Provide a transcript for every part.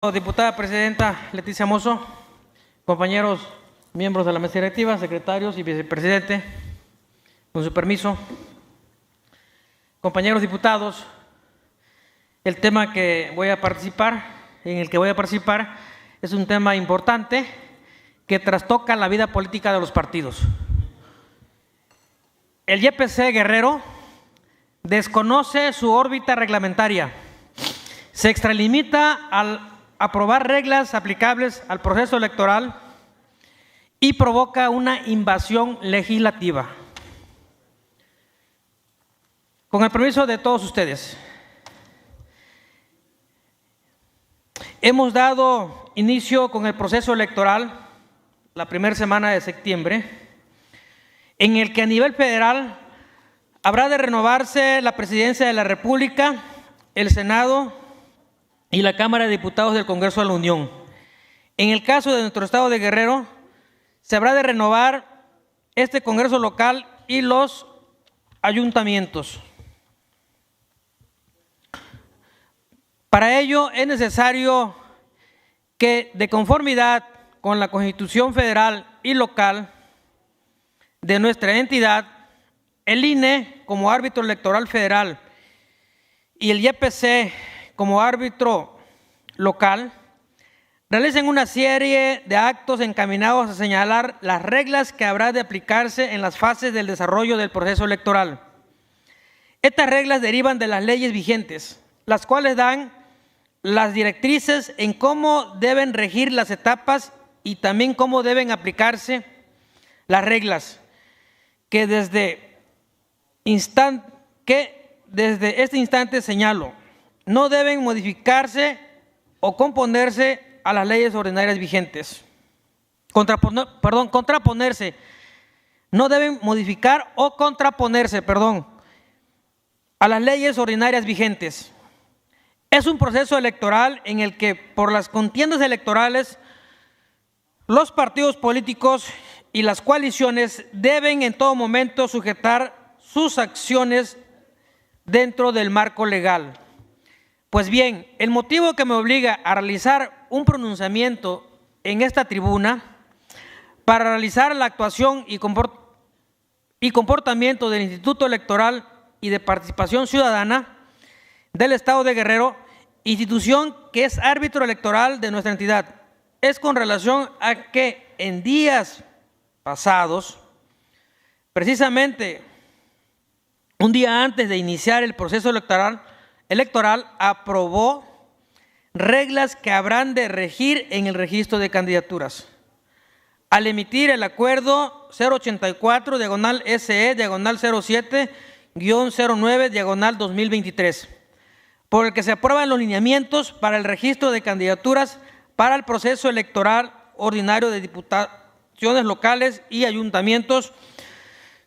Diputada Presidenta Leticia Mozo, compañeros miembros de la mesa directiva, secretarios y vicepresidente, con su permiso. Compañeros diputados, el tema en el que voy a participar es un tema importante que trastoca la vida política de los partidos. El YPC Guerrero desconoce su órbita reglamentaria, se extralimita al aprobar reglas aplicables al proceso electoral y provoca una invasión legislativa. Con el permiso de todos ustedes, hemos dado inicio con el proceso electoral la primera semana de septiembre, en el que a nivel federal habrá de renovarse la Presidencia de la República, el Senado y la Cámara de Diputados del Congreso de la Unión. En el caso de nuestro estado de Guerrero, se habrá de renovar este Congreso local y los ayuntamientos. Para ello es necesario que, de conformidad con la Constitución federal y local de nuestra entidad, el INE como árbitro electoral federal y el YPC como árbitro local realicen una serie de actos encaminados a señalar las reglas que habrá de aplicarse en las fases del desarrollo del proceso electoral. Estas reglas derivan de las leyes vigentes, las cuales dan las directrices en cómo deben regir las etapas y también cómo deben aplicarse las reglas que desde este instante señalo. No deben modificarse o componerse a las leyes ordinarias vigentes. Contraponerse. No deben modificar o contraponerse, a las leyes ordinarias vigentes. Es un proceso electoral en el que, por las contiendas electorales, los partidos políticos y las coaliciones deben en todo momento sujetar sus acciones dentro del marco legal. Pues bien, el motivo que me obliga a realizar un pronunciamiento en esta tribuna para realizar la actuación y comportamiento del Instituto Electoral y de Participación Ciudadana del Estado de Guerrero, institución que es árbitro electoral de nuestra entidad, es con relación a que en días pasados, precisamente un día antes de iniciar el proceso electoral, aprobó reglas que habrán de regir en el registro de candidaturas. Al emitir el acuerdo 084/SE/07-09/2023, por el que se aprueban los lineamientos para el registro de candidaturas para el proceso electoral ordinario de diputaciones locales y ayuntamientos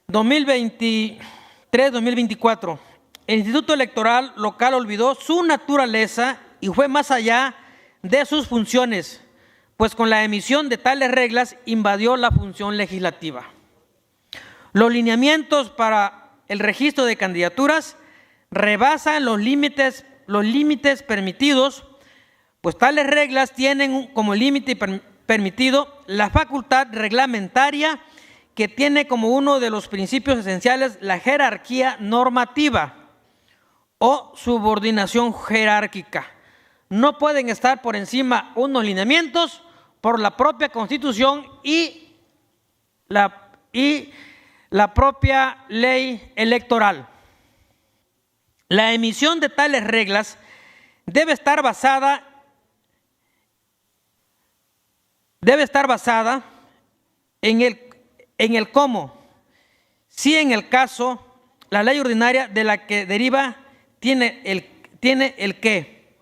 2023-2024. El Instituto Electoral local olvidó su naturaleza y fue más allá de sus funciones, pues con la emisión de tales reglas invadió la función legislativa. Los lineamientos para el registro de candidaturas rebasan los límites permitidos, pues tales reglas tienen como límite permitido la facultad reglamentaria que tiene como uno de los principios esenciales la jerarquía normativa o subordinación jerárquica. No pueden estar por encima unos lineamientos por la propia Constitución y la propia ley electoral. La emisión de tales reglas debe estar basada en el cómo. Si en el caso la ley ordinaria de la que deriva tiene el qué.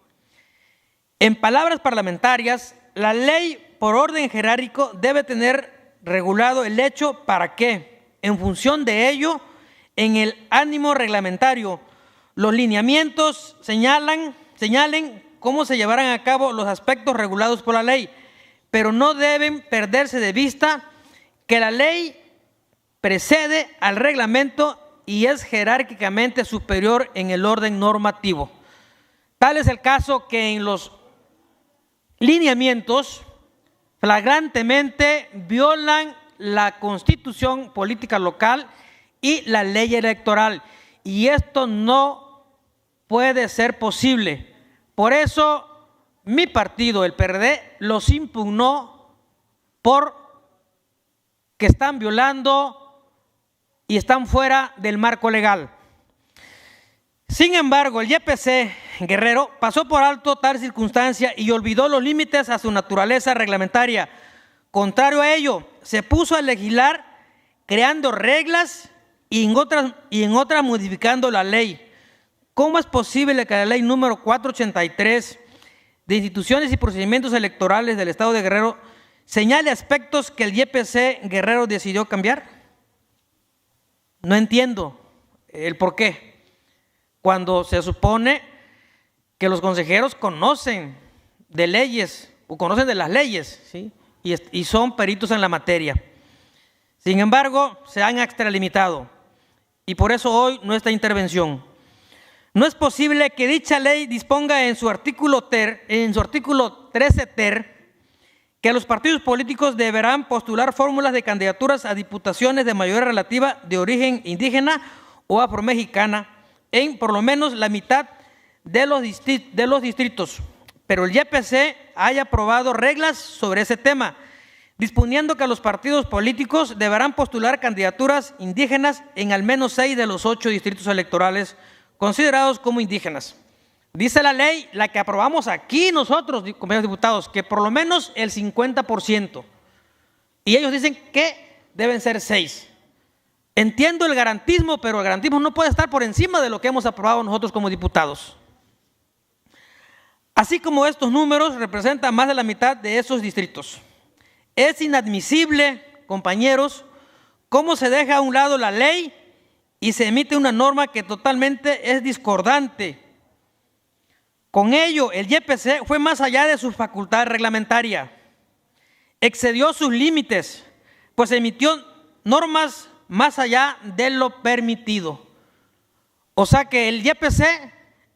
En palabras parlamentarias, la ley por orden jerárquico debe tener regulado el hecho para que, en función de ello, en el ánimo reglamentario, los lineamientos señalen cómo se llevarán a cabo los aspectos regulados por la ley, pero no deben perderse de vista que la ley precede al reglamento y es jerárquicamente superior en el orden normativo. Tal es el caso que en los lineamientos flagrantemente violan la Constitución política local y la ley electoral. Y esto no puede ser posible. Por eso mi partido, el PRD, los impugnó por que están violando y están fuera del marco legal. Sin embargo, el YPC Guerrero pasó por alto tal circunstancia y olvidó los límites a su naturaleza reglamentaria. Contrario a ello, se puso a legislar creando reglas y en otras modificando la ley. ¿Cómo es posible que la ley número 483 de instituciones y procedimientos electorales del Estado de Guerrero señale aspectos que el YPC Guerrero decidió cambiar? No entiendo el por qué. Cuando se supone que los consejeros conocen de leyes o conocen de las leyes, ¿sí? y son peritos en la materia. Sin embargo, se han extralimitado y por eso hoy nuestra intervención. No es posible que dicha ley disponga en su artículo 13 ter, que los partidos políticos deberán postular fórmulas de candidaturas a diputaciones de mayoría relativa de origen indígena o afromexicana en por lo menos la mitad de los distritos, pero el YPC haya aprobado reglas sobre ese tema, disponiendo que los partidos políticos deberán postular candidaturas indígenas en al menos 6 de los 8 distritos electorales considerados como indígenas. Dice la ley, la que aprobamos aquí nosotros, compañeros diputados, que por lo menos el 50%. Y ellos dicen que deben ser 6. Entiendo el garantismo, pero el garantismo no puede estar por encima de lo que hemos aprobado nosotros como diputados. Así como estos números representan más de la mitad de esos distritos. Es inadmisible, compañeros, cómo se deja a un lado la ley y se emite una norma que totalmente es discordante. Con ello, el YPC fue más allá de su facultad reglamentaria, excedió sus límites, pues emitió normas más allá de lo permitido. O sea que el YPC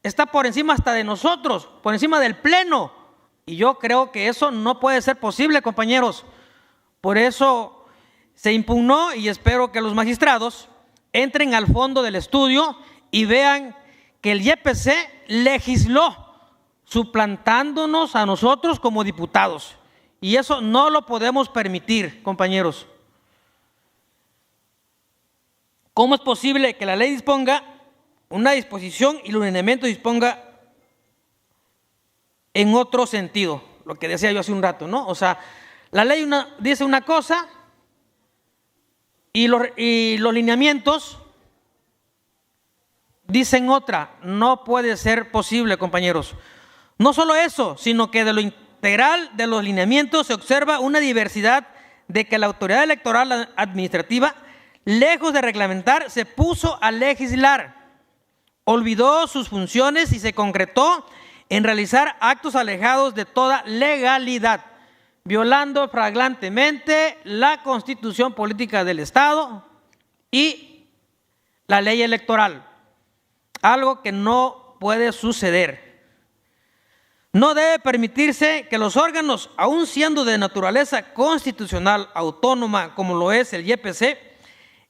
está por encima hasta de nosotros, por encima del Pleno. Y yo creo que eso no puede ser posible, compañeros. Por eso se impugnó y espero que los magistrados entren al fondo del estudio y vean que el YPC legisló suplantándonos a nosotros como diputados. Y eso no lo podemos permitir, compañeros. ¿Cómo es posible que la ley disponga una disposición y los lineamientos disponga en otro sentido? Lo que decía yo hace un rato, ¿no? O sea, la ley dice una cosa y los lineamientos dicen otra. No puede ser posible, compañeros. No solo eso, sino que de lo integral de los lineamientos se observa una diversidad de que la autoridad electoral administrativa, lejos de reglamentar, se puso a legislar, olvidó sus funciones y se concretó en realizar actos alejados de toda legalidad, violando flagrantemente la Constitución política del Estado y la ley electoral, algo que no puede suceder. No debe permitirse que los órganos, aun siendo de naturaleza constitucional autónoma como lo es el YPC,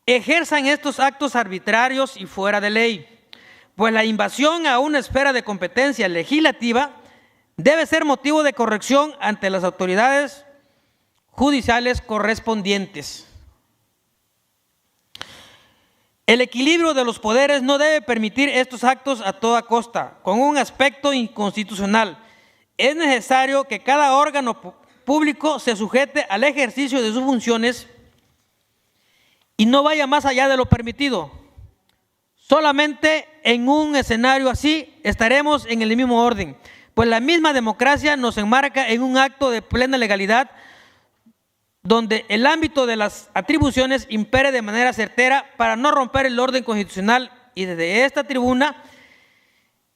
ejerzan estos actos arbitrarios y fuera de ley, pues la invasión a una esfera de competencia legislativa debe ser motivo de corrección ante las autoridades judiciales correspondientes. El equilibrio de los poderes no debe permitir estos actos a toda costa, con un aspecto inconstitucional. Es necesario que cada órgano público se sujete al ejercicio de sus funciones y no vaya más allá de lo permitido. Solamente en un escenario así estaremos en el mismo orden, pues la misma democracia nos enmarca en un acto de plena legalidad donde el ámbito de las atribuciones impere de manera certera para no romper el orden constitucional, y desde esta tribuna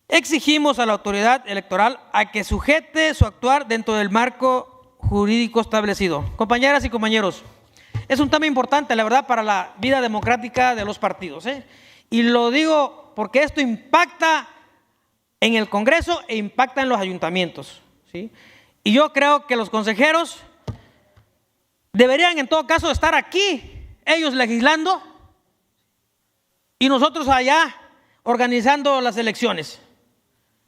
exigimos a la autoridad electoral a que sujete su actuar dentro del marco jurídico establecido. Compañeras y compañeros, es un tema importante, la verdad, para la vida democrática de los partidos, Y lo digo porque esto impacta en el Congreso e impacta en los ayuntamientos, ¿sí? Y yo creo que los consejeros deberían en todo caso estar aquí, ellos legislando y nosotros allá organizando las elecciones.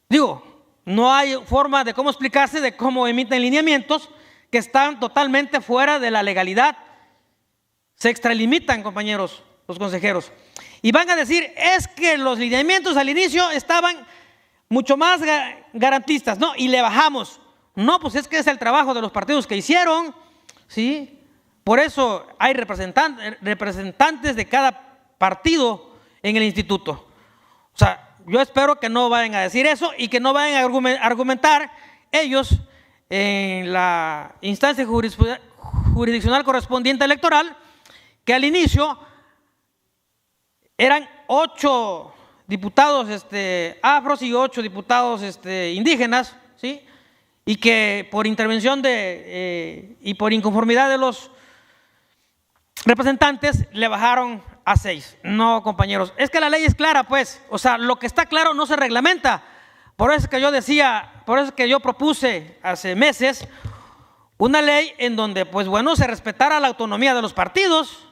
Digo, no hay forma de cómo explicarse de cómo emiten lineamientos que están totalmente fuera de la legalidad. Se extralimitan, compañeros, los consejeros. Y van a decir, es que los lineamientos al inicio estaban mucho más garantistas, ¿no? Y le bajamos. No, pues es que es el trabajo de los partidos que hicieron, ¿sí? Por eso hay representantes de cada partido en el instituto. O sea, yo espero que no vayan a decir eso y que no vayan a argumentar ellos en la instancia jurisdiccional correspondiente electoral que al inicio eran 8 diputados afros y 8 diputados indígenas, ¿sí? Y que por intervención y por inconformidad de los representantes le bajaron a 6. No, compañeros, es que la ley es clara, pues. O sea, lo que está claro no se reglamenta. Por eso es que yo decía, por eso es que yo propuse hace meses una ley en donde, pues bueno, se respetara la autonomía de los partidos.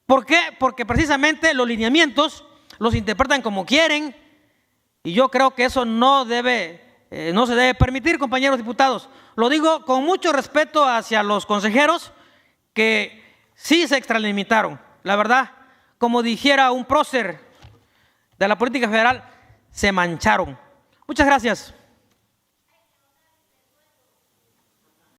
¿Por qué? Porque precisamente los lineamientos los interpretan como quieren y yo creo que eso no se debe permitir, compañeros diputados. Lo digo con mucho respeto hacia los consejeros que sí se extralimitaron. La verdad, como dijera un prócer de la política federal, se mancharon. Muchas gracias.